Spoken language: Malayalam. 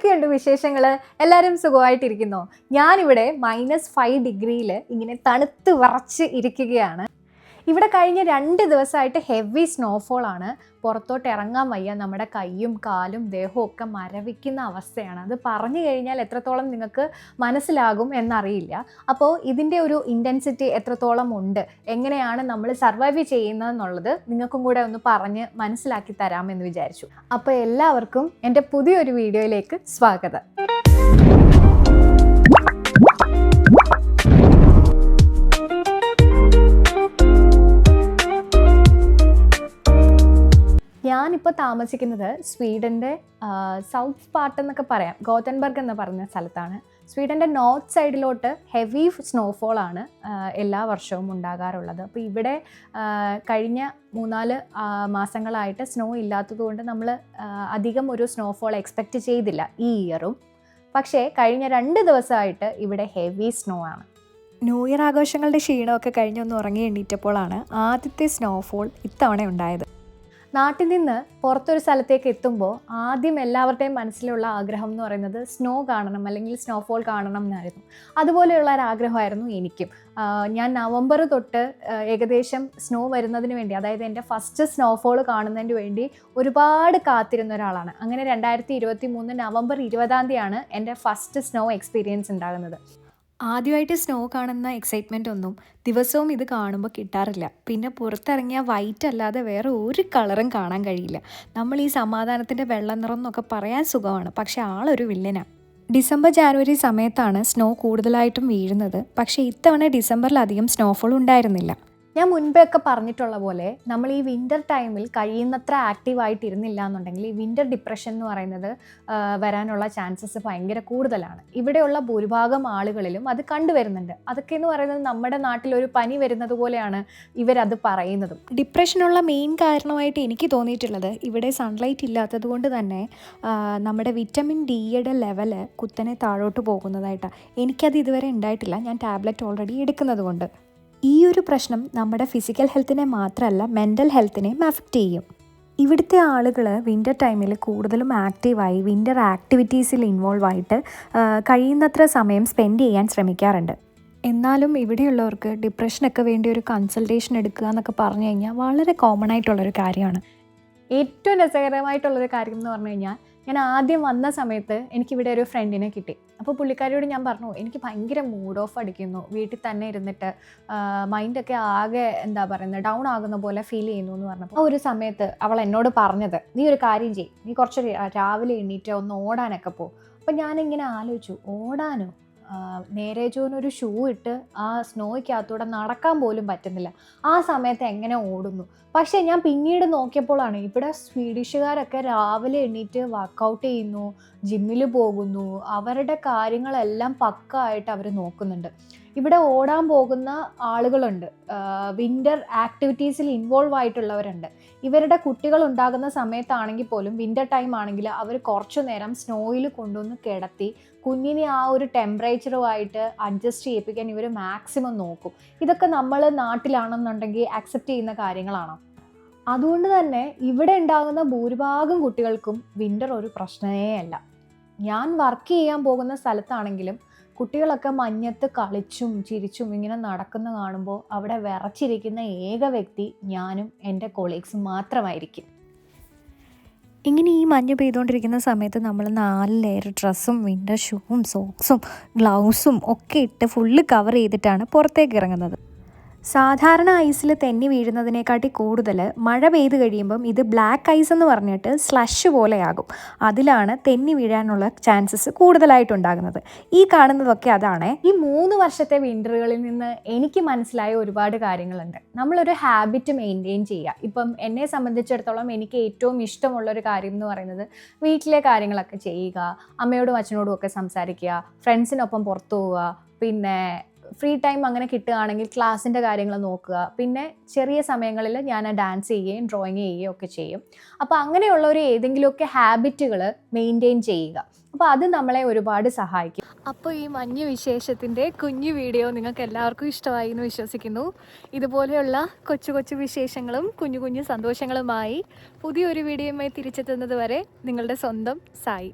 എന്തൊക്കെയുണ്ട് വിശേഷങ്ങൾ? എല്ലാവരും സുഖമായിട്ടിരിക്കുന്നോ? ഞാനിവിടെ -5 ഡിഗ്രിയിൽ ഇങ്ങനെ തണുത്ത് വിറച്ച് ഇരിക്കുകയാണ്. ഇവിടെ കഴിഞ്ഞ 2 ദിവസമായിട്ട് ഹെവി സ്നോഫോൾ ആണ്. പുറത്തോട്ട് ഇറങ്ങാൻ വയ്യ. നമ്മുടെ കൈയും കാലും ദേഹവും ഒക്കെ മരവിക്കുന്ന അവസ്ഥയാണ്. അത് പറഞ്ഞു കഴിഞ്ഞാൽ എത്രത്തോളം നിങ്ങൾക്ക് മനസ്സിലാകും എന്നറിയില്ല. അപ്പോൾ ഇതിൻ്റെ ഒരു ഇൻറ്റൻസിറ്റി എത്രത്തോളം ഉണ്ട്, എങ്ങനെയാണ് നമ്മൾ സർവൈവ് ചെയ്യുന്നതെന്നുള്ളത് നിങ്ങൾക്കും കൂടെ ഒന്ന് പറഞ്ഞ് മനസ്സിലാക്കി തരാമെന്ന് വിചാരിച്ചു. അപ്പോൾ എല്ലാവർക്കും എൻ്റെ പുതിയൊരു വീഡിയോയിലേക്ക് സ്വാഗതം. ഞാനിപ്പോൾ താമസിക്കുന്നത് സ്വീഡൻ്റെ സൗത്ത് പാർട്ട് എന്നൊക്കെ പറയാം, ഗോതൻബർഗ് എന്ന് പറയുന്ന സ്ഥലത്താണ്. സ്വീഡൻ്റെ നോർത്ത് സൈഡിലോട്ട് ഹെവി സ്നോഫോളാണ് എല്ലാ വർഷവും ഉണ്ടാകാറുള്ളത്. അപ്പോൾ ഇവിടെ കഴിഞ്ഞ 3-4 മാസങ്ങളായിട്ട് സ്നോ ഇല്ലാത്തതുകൊണ്ട് നമ്മൾ അധികം ഒരു സ്നോഫോൾ എക്സ്പെക്റ്റ് ചെയ്തില്ല ഈ ഇയറും. പക്ഷേ കഴിഞ്ഞ 2 ദിവസമായിട്ട് ഇവിടെ ഹെവി സ്നോ ആണ്. ന്യൂ ഇയർ ആഘോഷങ്ങളുടെ ക്ഷീണമൊക്കെ കഴിഞ്ഞൊന്ന് ഉറങ്ങി എണ്ണീറ്റപ്പോഴാണ് ആദ്യത്തെ സ്നോഫോൾ ഇത്തവണ ഉണ്ടായത്. നാട്ടിൽ നിന്ന് പുറത്തൊരു സ്ഥലത്തേക്ക് എത്തുമ്പോൾ ആദ്യം എല്ലാവരുടെയും മനസ്സിലുള്ള ആഗ്രഹം എന്ന് പറയുന്നത് സ്നോ കാണണം, അല്ലെങ്കിൽ സ്നോഫോൾ കാണണം എന്നായിരുന്നു. അതുപോലെയുള്ള ഒരു ആഗ്രഹമായിരുന്നു എനിക്കും. ഞാൻ നവംബർ തൊട്ട് ഏകദേശം സ്നോ വരുന്നതിന് വേണ്ടി, അതായത് എൻ്റെ ഫസ്റ്റ് സ്നോഫോൾ കാണുന്നതിന് വേണ്ടി ഒരുപാട് കാത്തിരുന്ന ഒരാളാണ്. അങ്ങനെ 2023 നവംബർ 20 എൻ്റെ ഫസ്റ്റ് സ്നോ എക്സ്പീരിയൻസ് ഉണ്ടാകുന്നത്. ആദ്യമായിട്ട് സ്നോ കാണുന്ന എക്സൈറ്റ്മെൻ്റ് ഒന്നും ദിവസവും ഇത് കാണുമ്പോൾ കിട്ടാറില്ല. പിന്നെ പുറത്തിറങ്ങിയാൽ വൈറ്റ് അല്ലാതെ വേറെ ഒരു കളറും കാണാൻ കഴിയില്ല. നമ്മൾ ഈ സമാധാനത്തിൻ്റെ വെള്ള നിറം എന്നൊക്കെ പറയാൻ സുഖമാണ്, പക്ഷേ ആളൊരു വില്ലനാണ്. ഡിസംബർ ജാനുവരി സമയത്താണ് സ്നോ കൂടുതലായിട്ടും വീഴുന്നത്. പക്ഷേ ഇത്തവണ ഡിസംബറിൽ അധികം സ്നോഫോൾ ഉണ്ടായിരുന്നില്ല. ഞാൻ മുൻപേ ഒക്കെ പറഞ്ഞിട്ടുള്ള പോലെ നമ്മൾ ഈ വിൻ്റർ ടൈമിൽ കഴിയുന്നത്ര ആക്റ്റീവായിട്ടിരുന്നില്ല എന്നുണ്ടെങ്കിൽ ഈ വിൻ്റർ ഡിപ്രഷൻ എന്ന് പറയുന്നത് വരാനുള്ള ചാൻസസ് ഭയങ്കര കൂടുതലാണ്. ഇവിടെയുള്ള ഭൂരിഭാഗം ആളുകളിലും അത് കണ്ടുവരുന്നുണ്ട്. അതൊക്കെ എന്ന് പറയുന്നത് നമ്മുടെ നാട്ടിലൊരു പനി വരുന്നത് പോലെയാണ് ഇവരത് പറയുന്നതും. ഡിപ്രഷനുള്ള മെയിൻ കാരണമായിട്ട് എനിക്ക് തോന്നിയിട്ടുള്ളത് ഇവിടെ സൺലൈറ്റ് ഇല്ലാത്തത് കൊണ്ട് തന്നെ നമ്മുടെ വിറ്റമിൻ ഡിയുടെ ലെവല് കുത്തനെ താഴോട്ട് പോകുന്നതായിട്ടാണ്. എനിക്കത് ഇതുവരെ ഉണ്ടായിട്ടില്ല, ഞാൻ ടാബ്ലറ്റ് ഓൾറെഡി എടുക്കുന്നത് കൊണ്ട്. ഈ ഒരു പ്രശ്നം നമ്മുടെ ഫിസിക്കൽ ഹെൽത്തിനെ മാത്രമല്ല മെൻ്റൽ ഹെൽത്തിനെയും അഫക്റ്റ് ചെയ്യും. ഇവിടുത്തെ ആളുകൾ വിൻ്റർ ടൈമിൽ കൂടുതലും ആക്റ്റീവായി വിൻ്റർ ആക്ടിവിറ്റീസിൽ ഇൻവോൾവ് ആയിട്ട് കഴിയുന്നത്ര സമയം സ്പെൻഡ് ചെയ്യാൻ ശ്രമിക്കാറുണ്ട്. എന്നാലും ഇവിടെയുള്ളവർക്ക് ഡിപ്രഷനൊക്കെ വേണ്ടി ഒരു കൺസൾട്ടേഷൻ എടുക്കുക എന്നൊക്കെ പറഞ്ഞു കഴിഞ്ഞാൽ വളരെ കോമൺ ആയിട്ടുള്ളൊരു കാര്യമാണ്. ഏറ്റവും രസകരമായിട്ടുള്ളൊരു കാര്യം എന്ന് പറഞ്ഞു കഴിഞ്ഞാൽ, ഞാൻ ആദ്യം വന്ന സമയത്ത് എനിക്കിവിടെ ഒരു ഫ്രണ്ടിനെ കിട്ടി. അപ്പോൾ പുള്ളിക്കാരിയോട് ഞാൻ പറഞ്ഞു, എനിക്ക് ഭയങ്കര മൂഡ് ഓഫ് അടിക്കുന്നു, വീട്ടിൽ തന്നെ ഇരുന്നിട്ട് മൈൻഡൊക്കെ ആകെ എന്താ പറയുന്നത് ഡൗൺ ആകുന്ന പോലെ ഫീൽ ചെയ്യുന്നു എന്ന് പറഞ്ഞപ്പോൾ ആ ഒരു സമയത്ത് അവൾ എന്നോട് പറഞ്ഞത്, നീ ഒരു കാര്യം ചെയ്യ്, നീ കുറച്ച് രാവിലെ എണ്ണീറ്റ് ഒന്ന് ഓടാനൊക്കെ പോ. അപ്പം ഞാനിങ്ങനെ ആലോചിച്ചു, ഓടാനോ? നേരെ ചൊവ്വൊരു ഷൂ ഇട്ട് ആ സ്നോയ്ക്കകത്തൂടെ നടക്കാൻ പോലും പറ്റുന്നില്ല. ആ സമയത്ത് എങ്ങനെ ഓടുന്നു? പക്ഷേ ഞാൻ പിന്നീട് നോക്കിയപ്പോഴാണ് ഇവിടെ സ്വീഡിഷുകാരൊക്കെ രാവിലെ എണ്ണീറ്റ് വർക്കൗട്ട് ചെയ്യുന്നു, ജിമ്മിൽ പോകുന്നു, അവരുടെ കാര്യങ്ങളെല്ലാം പക്കായിട്ട് അവർ നോക്കുന്നുണ്ട്. ഇവിടെ ഓടാൻ പോകുന്ന ആളുകളുണ്ട്, വിൻ്റർ ആക്ടിവിറ്റീസിൽ ഇൻവോൾവ് ആയിട്ടുള്ളവരുണ്ട്. ഇവരുടെ കുട്ടികൾ ഉണ്ടാകുന്ന സമയത്താണെങ്കിൽ പോലും വിൻ്റർ ടൈം ആണെങ്കിൽ അവർ കുറച്ചു നേരം സ്നോയിൽ കൊണ്ടുവന്ന് കിടത്തി കുഞ്ഞിനെ ആ ഒരു ടെമ്പറേച്ചറുമായിട്ട് അഡ്ജസ്റ്റ് ചെയ്യിപ്പിക്കാൻ ഇവർ മാക്സിമം നോക്കും. ഇതൊക്കെ നമ്മൾ നാട്ടിലാണെന്നുണ്ടെങ്കിൽ അക്സെപ്റ്റ് ചെയ്യുന്ന കാര്യങ്ങളാണ്. അതുകൊണ്ട് തന്നെ ഇവിടെ ഉണ്ടാകുന്ന ഭൂരിഭാഗം കുട്ടികൾക്കും വിൻ്റർ ഒരു പ്രശ്നമേ അല്ല. ഞാൻ വർക്ക് ചെയ്യാൻ പോകുന്ന സ്ഥലത്താണെങ്കിലും കുട്ടികളൊക്കെ മഞ്ഞത്ത് കളിച്ചും ചിരിച്ചും ഇങ്ങനെ നടക്കുന്ന കാണുമ്പോൾ അവിടെ വിറച്ചിരിക്കുന്ന ഏക വ്യക്തി ഞാനും എൻ്റെ കൊളീഗ്സും മാത്രമായിരിക്കും. ഇങ്ങനെ ഈ മഞ്ഞ് പെയ്തുകൊണ്ടിരിക്കുന്ന സമയത്ത് നമ്മൾ 4 ലെയർ ഡ്രസ്സും വിൻ്റർ ഷൂവും സോക്സും ഗ്ലൗസും ഒക്കെ ഇട്ട് ഫുള്ള് കവർ ചെയ്തിട്ടാണ് പുറത്തേക്ക് ഇറങ്ങുന്നത്. സാധാരണ ഐസിൽ തെന്നി വീഴുന്നതിനെക്കാട്ടി കൂടുതൽ മഴ പെയ്ത് കഴിയുമ്പം ഇത് ബ്ലാക്ക് ഐസ് എന്ന് പറഞ്ഞിട്ട് സ്ലഷ് പോലെയാകും. അതിലാണ് തെന്നി വീഴാനുള്ള ചാൻസസ് കൂടുതലായിട്ടുണ്ടാകുന്നത്. ഈ കാണുന്നതൊക്കെ അതാണ്. ഈ 3 വർഷത്തെ വിൻ്ററുകളിൽ നിന്ന് എനിക്ക് മനസ്സിലായ ഒരുപാട് കാര്യങ്ങളുണ്ട്. നമ്മളൊരു ഹാബിറ്റ് മെയിൻറ്റെയിൻ ചെയ്യുക. ഇപ്പം എന്നെ സംബന്ധിച്ചിടത്തോളം എനിക്ക് ഏറ്റവും ഇഷ്ടമുള്ളൊരു കാര്യം എന്ന് പറയുന്നത് വീട്ടിലെ കാര്യങ്ങളൊക്കെ ചെയ്യുക, അമ്മയോടും അച്ഛനോടും ഒക്കെ സംസാരിക്കുക, ഫ്രണ്ട്സിനൊപ്പം പുറത്തു പോവുക, പിന്നെ ഫ്രീ ടൈം അങ്ങനെ കിട്ടുകയാണെങ്കിൽ ക്ലാസ്സിൻ്റെ കാര്യങ്ങൾ നോക്കുക, പിന്നെ ചെറിയ സമയങ്ങളിൽ ഞാൻ ഡാൻസ് ചെയ്യുകയും ഡ്രോയിങ് ചെയ്യുകയും ഒക്കെ ചെയ്യും. അപ്പോൾ അങ്ങനെയുള്ള ഒരു ഏതെങ്കിലുമൊക്കെ ഹാബിറ്റുകൾ മെയിൻറ്റെയിൻ ചെയ്യുക. അപ്പോൾ അത് നമ്മളെ ഒരുപാട് സഹായിക്കും. അപ്പോൾ ഈ മഞ്ഞ് വിശേഷത്തിൻ്റെ കുഞ്ഞു വീഡിയോ നിങ്ങൾക്ക് എല്ലാവർക്കും ഇഷ്ടമായി എന്ന് വിശ്വസിക്കുന്നു. ഇതുപോലെയുള്ള കൊച്ചു കൊച്ചു വിശേഷങ്ങളും കുഞ്ഞു കുഞ്ഞു സന്തോഷങ്ങളുമായി പുതിയൊരു വീഡിയോയുമായി തിരിച്ചെത്തുന്നത് വരെ നിങ്ങളുടെ സ്വന്തം സായി.